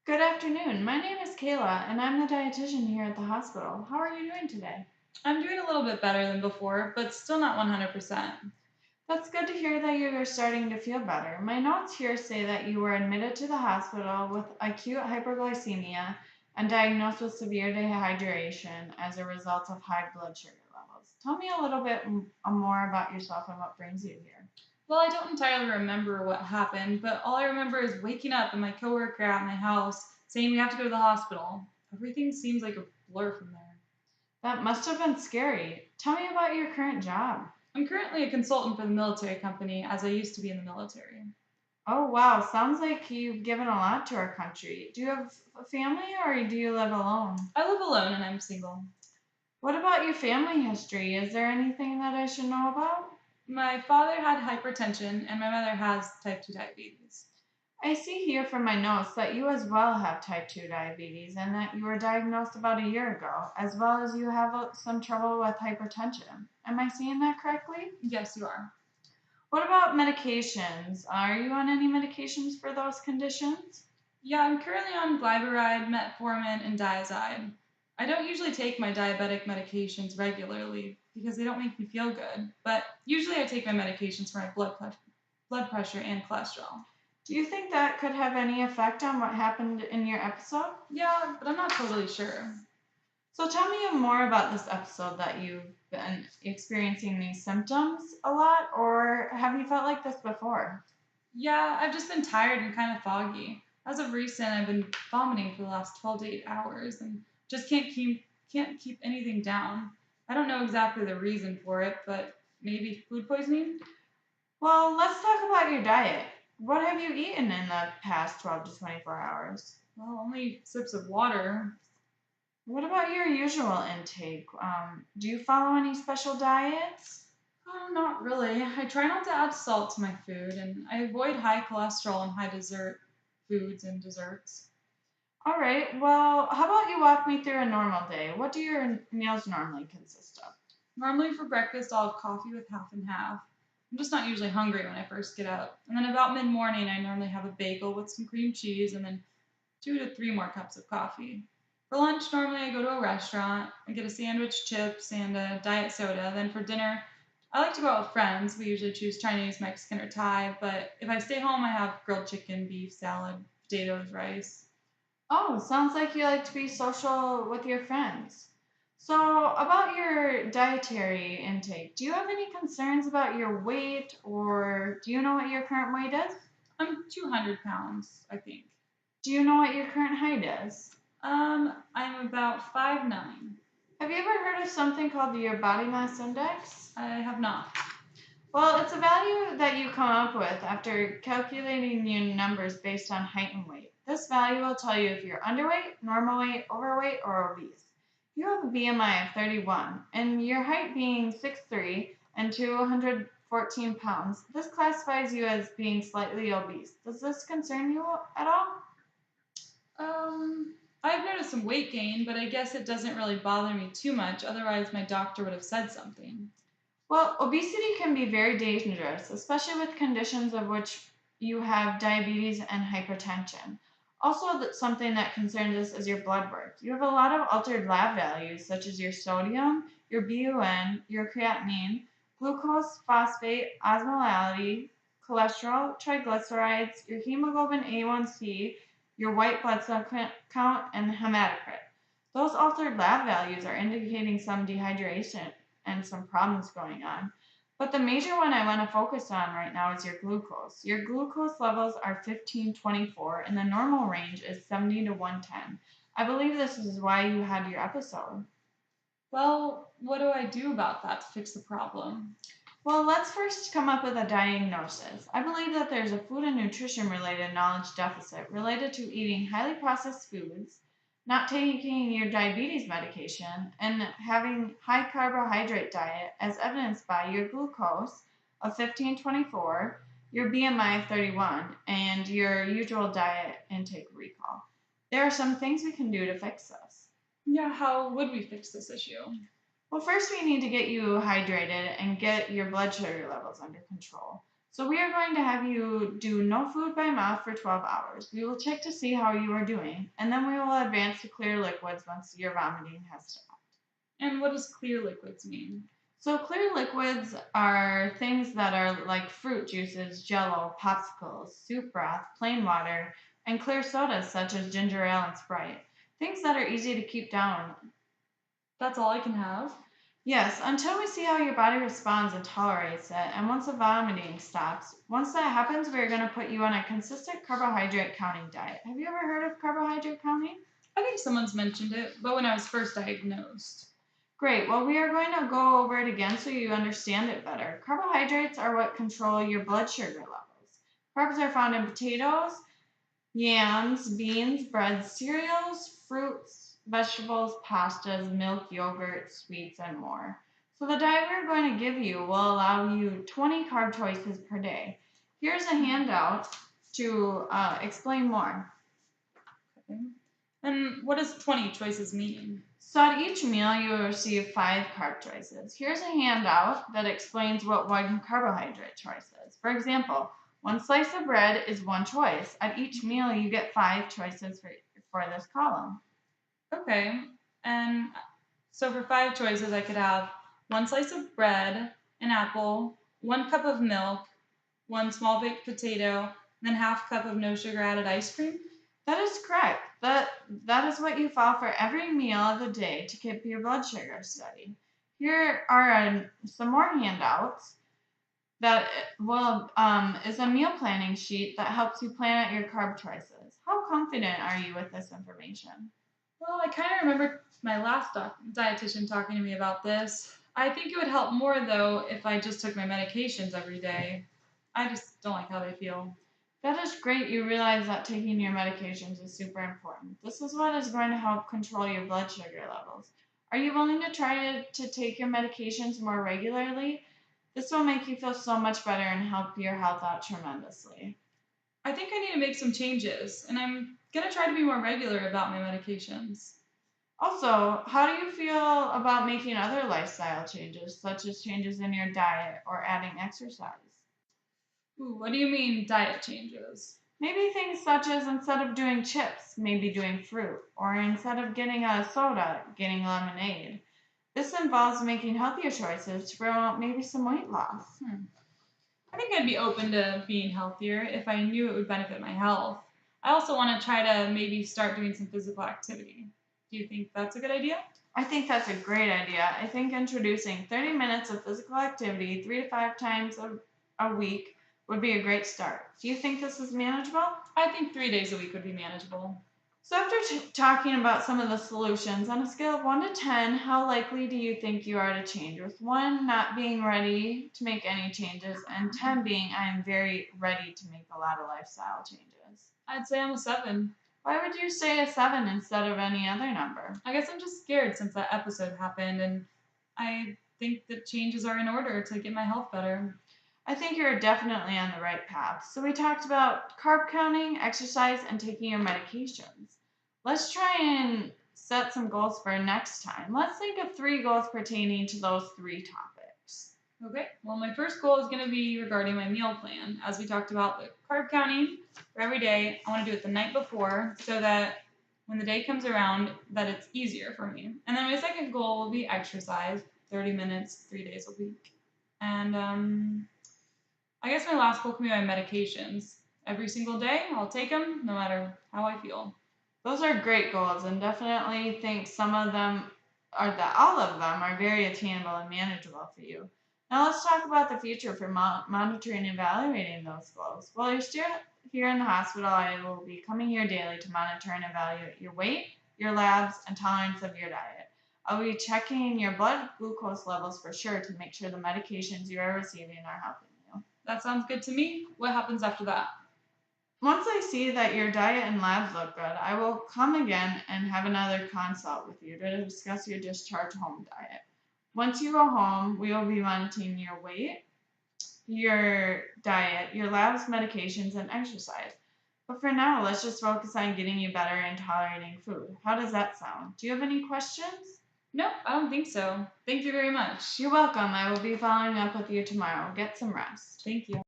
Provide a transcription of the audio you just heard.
Good afternoon. My name is Kayla, and I'm the dietitian here at the hospital. How are you doing today? I'm doing a little bit better than before, but still not 100%. That's good to hear that you are starting to feel better. My notes here say that you were admitted to the hospital with acute hyperglycemia and diagnosed with severe dehydration as a result of high blood sugar levels. Tell me a little bit more about yourself and what brings you here. Well, I don't entirely remember what happened, but all I remember is waking up and my coworker at my house saying we have to go to the hospital. Everything seems like a blur from there. That must have been scary. Tell me about your current job. I'm currently a consultant for the military company, as I used to be in the military. Oh, wow. Sounds like you've given a lot to our country. Do you have a family or do you live alone? I live alone and I'm single. What about your family history? Is there anything that I should know about? My father had hypertension and my mother has type 2 diabetes. I see here from my notes that you as well have type 2 diabetes and that you were diagnosed about a year ago, as well as you have some trouble with hypertension. Am I seeing that correctly? Yes, you are. What about medications? Are you on any medications for those conditions? Yeah, I'm currently on glyburide, metformin, and diazide. I don't usually take my diabetic medications regularly because they don't make me feel good, but usually I take my medications for my blood pressure and cholesterol. Do you think that could have any effect on what happened in your episode? Yeah, but I'm not totally sure. So tell me more about this episode that you've been experiencing these symptoms a lot, or have you felt like this before? Yeah, I've just been tired and kind of foggy. As of recent, I've been vomiting for the last 12 to 8 hours and just can't keep anything down. I don't know exactly the reason for it, but maybe food poisoning? Well, let's talk about your diet. What have you eaten in the past 12 to 24 hours? Well, only sips of water. What about your usual intake? Do you follow any special diets? Oh, not really. I try not to add salt to my food, and I avoid high cholesterol and high dessert foods and desserts. All right, well, how about you walk me through a normal day? What do your meals normally consist of? Normally for breakfast, I'll have coffee with half and half. I'm just not usually hungry when I first get up. And then about mid morning, I normally have a bagel with some cream cheese and then 2 to 3 more cups of coffee. For lunch, normally I go to a restaurant, I get a sandwich, chips, and a diet soda. Then for dinner, I like to go out with friends. We usually choose Chinese, Mexican, or Thai, but if I stay home, I have grilled chicken, beef, salad, potatoes, rice. Oh, sounds like you like to be social with your friends. So, about your dietary intake, do you have any concerns about your weight or do you know what your current weight is? I'm 200 pounds, I think. Do you know what your current height is? I'm about 5'9". Have you ever heard of something called your body mass index? I have not. Well, it's a value that you come up with after calculating your numbers based on height and weight. This value will tell you if you're underweight, normal weight, overweight, or obese. You have a BMI of 31, and your height being 6'3" and 214 pounds. This classifies you as being slightly obese. Does this concern you at all? I've noticed some weight gain, but I guess it doesn't really bother me too much. Otherwise, my doctor would have said something. Well, obesity can be very dangerous, especially with conditions of which you have diabetes and hypertension. Also, something that concerns us is your blood work. You have a lot of altered lab values, such as your sodium, your BUN, your creatinine, glucose, phosphate, osmolality, cholesterol, triglycerides, your hemoglobin A1C, your white blood cell count, and hematocrit. Those altered lab values are indicating some dehydration and some problems going on. But the major one I want to focus on right now is your glucose. Your glucose levels are 1524 and the normal range is 70 to 110. I believe this is why you had your episode. Well, what do I do about that to fix the problem? Well, let's first come up with a diagnosis. I believe that there's a food and nutrition related knowledge deficit related to eating highly processed foods, not taking your diabetes medication, and having high carbohydrate diet as evidenced by your glucose of 1524, your BMI of 31, and your usual diet intake recall. There are some things we can do to fix this. Yeah, how would we fix this issue? Well, first we need to get you hydrated and get your blood sugar levels under control. So we are going to have you do no food by mouth for 12 hours. We will check to see how you are doing, and then we will advance to clear liquids once your vomiting has stopped. And what does clear liquids mean? So clear liquids are things that are like fruit juices, jello, popsicles, soup broth, plain water, and clear sodas such as ginger ale and Sprite. Things that are easy to keep down. That's all I can have? Yes, until we see how your body responds and tolerates it, and once the vomiting stops. Once that happens, we're going to put you on a consistent carbohydrate counting diet. Have you ever heard of carbohydrate counting? I think someone's mentioned it, but when I was first diagnosed. Great. Well, we are going to go over it again so you understand it better. Carbohydrates are what control your blood sugar levels. Carbs are found in potatoes, yams, beans, breads, cereals, fruits, vegetables, pastas, milk, yogurt, sweets, and more. So the diet we're going to give you will allow you 20 carb choices per day. Here's a handout to explain more. Okay. And what does 20 choices mean? So at each meal, you will receive 5 carb choices. Here's a handout that explains what one carbohydrate choice is. For example, one slice of bread is one choice. At each meal, you get 5 choices for this column. Okay. And so for 5 choices, I could have one slice of bread, an apple, 1 cup of milk, one small baked potato, and then half cup of no sugar added ice cream. That is correct. That is what you follow for every meal of the day to keep your blood sugar steady. Here are some more handouts that is a meal planning sheet that helps you plan out your carb choices. How confident are you with this information? Well, I kind of remember my last dietitian talking to me about this. I think it would help more though if I just took my medications every day. I just don't like how they feel. That is great. You realize that taking your medications is super important. This is what is going to help control your blood sugar levels. Are you willing to try to take your medications more regularly? This will make you feel so much better and help your health out tremendously. I think I need to make some changes, and I'm gonna try to be more regular about my medications. Also, how do you feel about making other lifestyle changes, such as changes in your diet or adding exercise? Ooh, what do you mean diet changes? Maybe things such as instead of doing chips, maybe doing fruit, or instead of getting a soda, getting lemonade. This involves making healthier choices to promote maybe some weight loss. I think I'd be open to being healthier if I knew it would benefit my health. I also want to try to maybe start doing some physical activity. Do you think that's a good idea? I think that's a great idea. I think introducing 30 minutes of physical activity 3 to 5 times a week would be a great start. Do you think this is manageable? I think 3 days a week would be manageable. So, after talking about some of the solutions, on a scale of 1 to 10, how likely do you think you are to change? With 1 not being ready to make any changes, and 10 being I am very ready to make a lot of lifestyle changes. I'd say I'm a 7. Why would you say a 7 instead of any other number? I guess I'm just scared since that episode happened, and I think that changes are in order to get my health better. I think you're definitely on the right path. So, we talked about carb counting, exercise, and taking your medications. Let's try and set some goals for next time. Let's think of 3 goals pertaining to those 3 topics. Okay, well, my first goal is going to be regarding my meal plan. As we talked about the carb counting for every day, I want to do it the night before so that when the day comes around, that it's easier for me. And then my second goal will be exercise, 30 minutes, 3 days a week. And I guess my last goal can be my medications. Every single day, I'll take them no matter how I feel. Those are great goals, and definitely think some of them, or that all of them, are very attainable and manageable for you. Now, let's talk about the future for monitoring and evaluating those goals. While you're still here in the hospital, I will be coming here daily to monitor and evaluate your weight, your labs, and tolerance of your diet. I'll be checking your blood glucose levels for sure to make sure the medications you are receiving are helping you. That sounds good to me. What happens after that? Once I see that your diet and labs look good, I will come again and have another consult with you to discuss your discharge home diet. Once you go home, we will be monitoring your weight, your diet, your labs, medications, and exercise. But for now, let's just focus on getting you better and tolerating food. How does that sound? Do you have any questions? Nope, I don't think so. Thank you very much. You're welcome. I will be following up with you tomorrow. Get some rest. Thank you.